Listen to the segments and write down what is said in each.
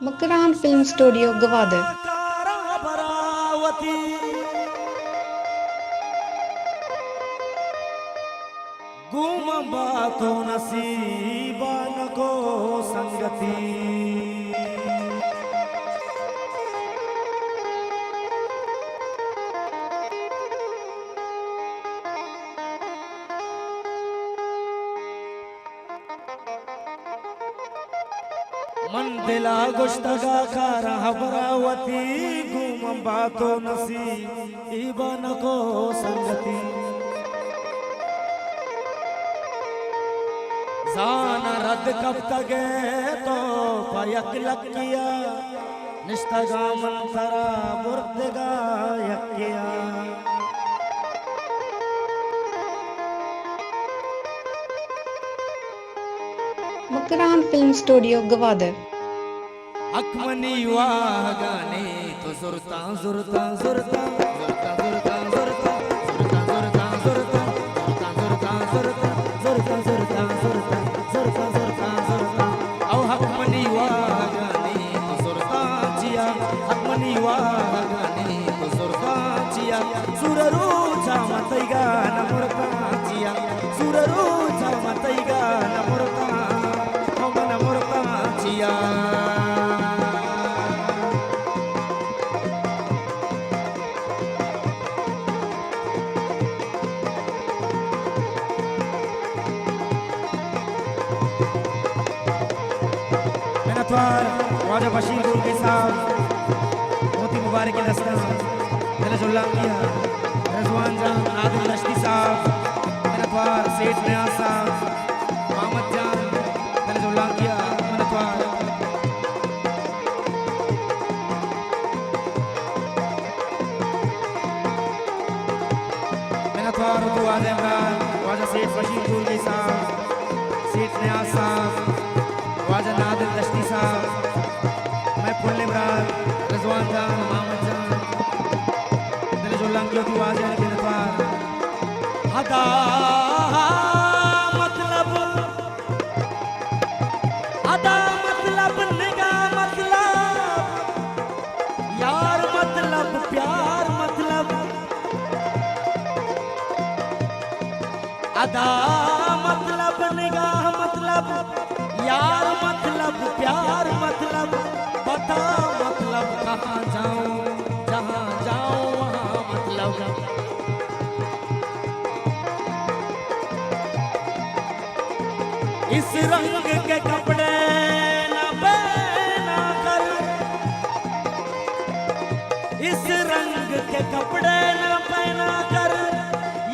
Makran film studio Gwadar. गुम बातो नसीबा न को संगति मन दिला गुश्तगा कारा हबरावती गुम बातो नसीबा न को संगति जान रद कब तक तो पयक लकिया निष्ठगा मंतरा मुर्दगा यकिया मकरान फिल्म स्टूडियो गवादर। अकमनी वागाने तो जुरता जुरता जुरता जुरता जुरता जुरता जुरता जुरता जुरता जुरता जुरता जुरता जुरता जुरता जुरता जुरता औ हकमनी वागाने तो जुरता जिया हकमनी वागाने तो जुरता जिया सुररू जामतैगा न मुरता जिया सुररू जामतैगा न मुरता हमन मुरता जिया ख्वाजा बशीर दुर्गी साहब मोती मुबारक के दस्ता दिलजुल्ला किया रजवान जान आदिल लश्ती साहब मनतवार सेठ नियाज साहब मोहम्मद जान दिलजुल्ला किया मनतवार तो आज़म इमरान ख्वाजा सेठ बशीर दुर्गी साहब सेठ नियाज साहब ख्वाजा नादिर दश्ती साहब मैं फुल इमरान रजवान जान मोहम्मद जान दिलजुल्ला की होती वाज़े के नतवार हदा मतलब अदा मतलब निगाह मतलब यार मतलब प्यार मतलब अदा मतलब निगाह मतलब यार मतलब प्यार मतलब बता मतलब कहाँ जाऊं जहाँ जाऊं वहाँ मतलब इस रंग के कपड़े ना पहना कर इस रंग के कपड़े ना पहना कर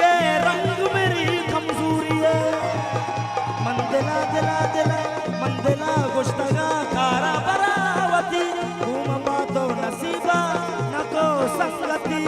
ये रंग मेरी कमजोरी है मंदिला दिला दिला मंदिला गुश्तगा कारा बरावती घूम बातो नसीबा न को संगति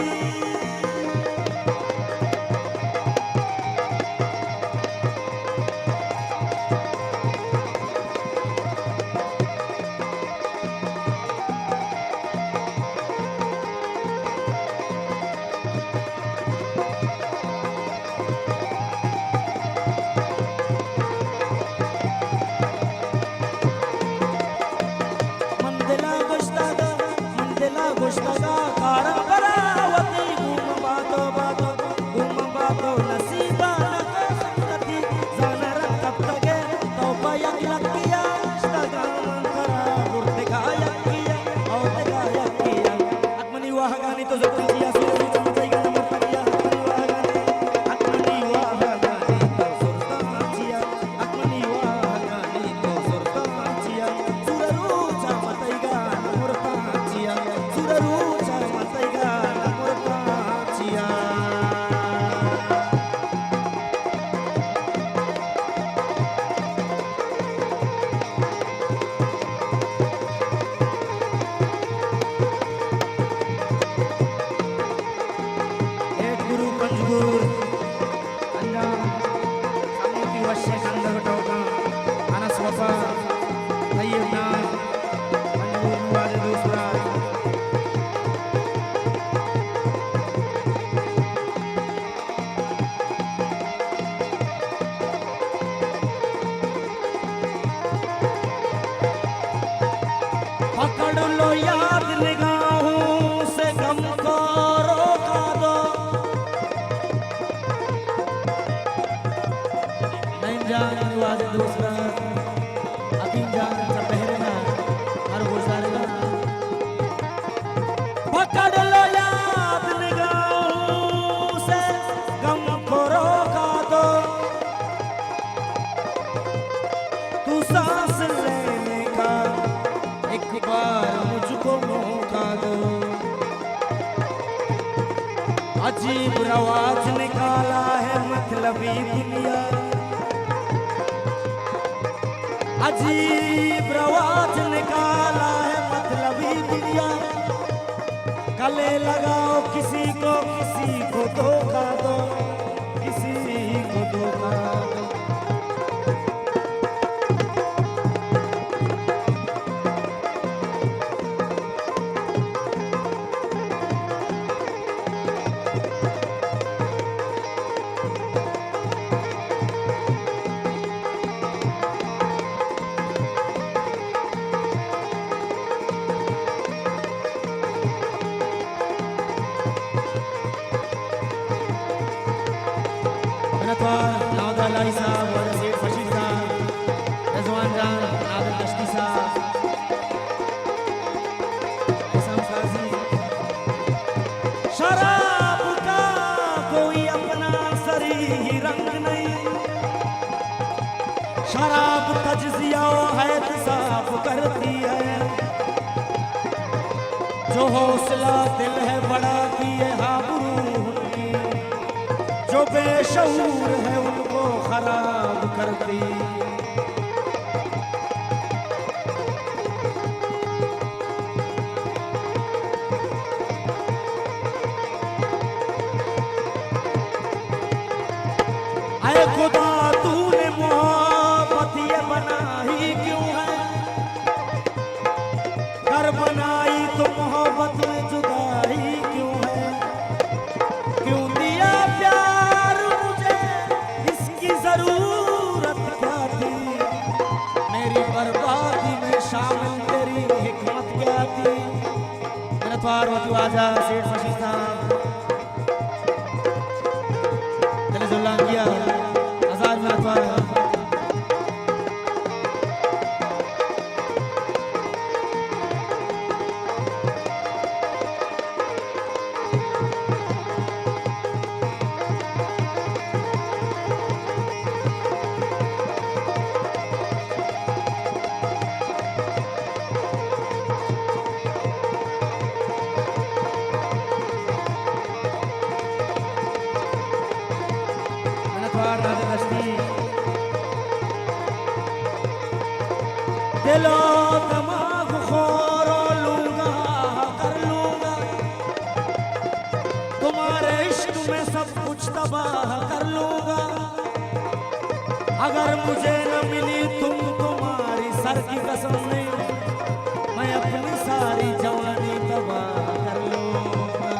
एक बार मुझको मौका दो। अजीब रवाज निकाला है मतलबी दुनिया, अजीब रवाज निकाला है मतलबी दुनिया। गले लगाओ किसी को धोखा दो, किसी को धोखा दो। नादर साहब और सेठ फशीद साहब, रज़वान जान, नादर दश्ती साहब, एहसान काजी। शराब का कोई अपना सही रंग नहीं, शराब तज्जिया है साफ करती है। जो हौसला दिल है बड़ा की है आबरू उनकी, जो बेशऊर है उनको खराब करती। ऐ खुदा तूने मोहब्बत ये बनाई क्यों है, कर बनाई तो मोहब्बत में जुदाई क्यों है। क्यों दिया प्यार मुझे, इसकी जरूरत क्या थी। मेरी बर्बादी में शामिल तेरी हिकमत क्या थी। मेरा पार्वती आजा सेठ फशीद साहब, दिलजुल्ला किया आजाद में अतवार। दिलो दिमाग खोरो लूंगा, कर लूंगा तुम्हारे इश्क में सब कुछ तबाह कर लूंगा। अगर मुझे न मिली तुम तुम्हारी सर की कसम नहीं, मैं अपनी सारी जवानी तबाह कर लूंगा।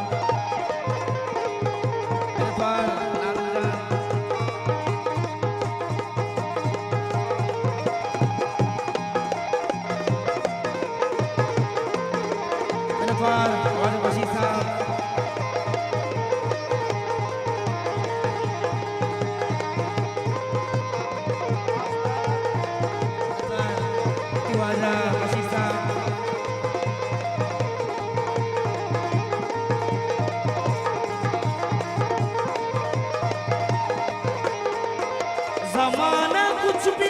ज़माना कुछ भी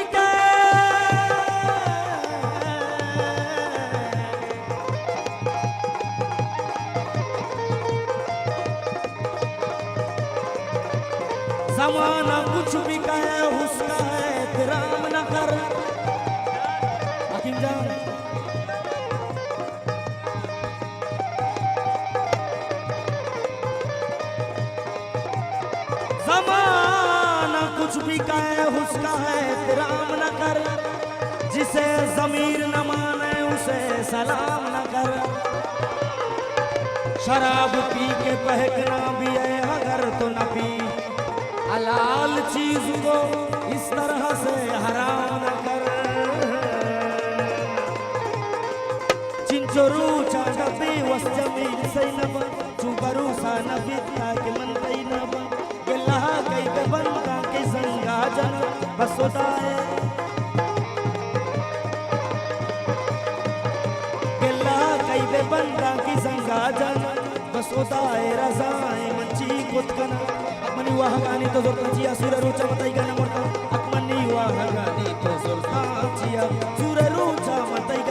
ज़माना कुछ भी कहे उसका एहतराम न कर। हकीम जान ज़माना कुछ भी कहे उसका एहतराम न कर। जिसे ज़मीर न माने उसे सलाम न कर। शराब पी के बहकना भी है अगर तो न पी, हलाल चीज को इस तरह से हराम न कर। चिंचोरू चांदबी वस जमीन सैनब चुबरू सा नबी ताकि मन तैनब गेला कई के बंदा के संगा जन बसोदाए। गेला कई के बंदा की संगा जन बसोदाए। रजाए मंची कुतकना अकमनी वाहगानी तो जोरचिया सूर्य रुचा मतई गन मोरता। अकमनी वाहगानी तो जोरचिया सूर्य रुचा मतई